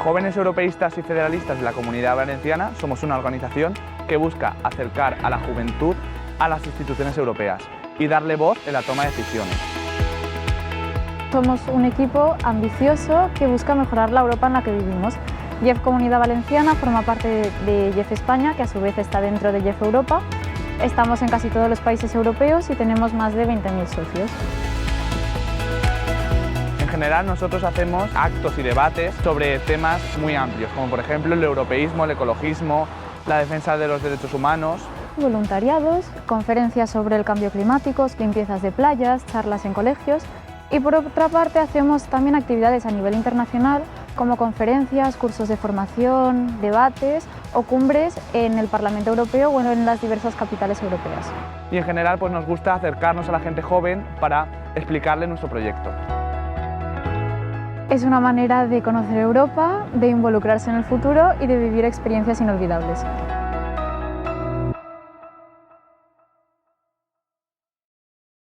Jóvenes Europeístas y Federalistas de la Comunidad Valenciana somos una organización que busca acercar a la juventud a las instituciones europeas y darle voz en la toma de decisiones. Somos un equipo ambicioso que busca mejorar la Europa en la que vivimos. JEF Comunidad Valenciana forma parte de JEF España, que a su vez está dentro de JEF Europa. Estamos en casi todos los países europeos y tenemos más de 20.000 socios. En general, nosotros hacemos actos y debates sobre temas muy amplios, como por ejemplo el europeísmo, el ecologismo, la defensa de los derechos humanos. Voluntariados, conferencias sobre el cambio climático, limpiezas de playas, charlas en colegios. Y por otra parte hacemos también actividades a nivel internacional, como conferencias, cursos de formación, debates o cumbres en el Parlamento Europeo o en las diversas capitales europeas. Y en general pues nos gusta acercarnos a la gente joven para explicarle nuestro proyecto. Es una manera de conocer Europa, de involucrarse en el futuro y de vivir experiencias inolvidables.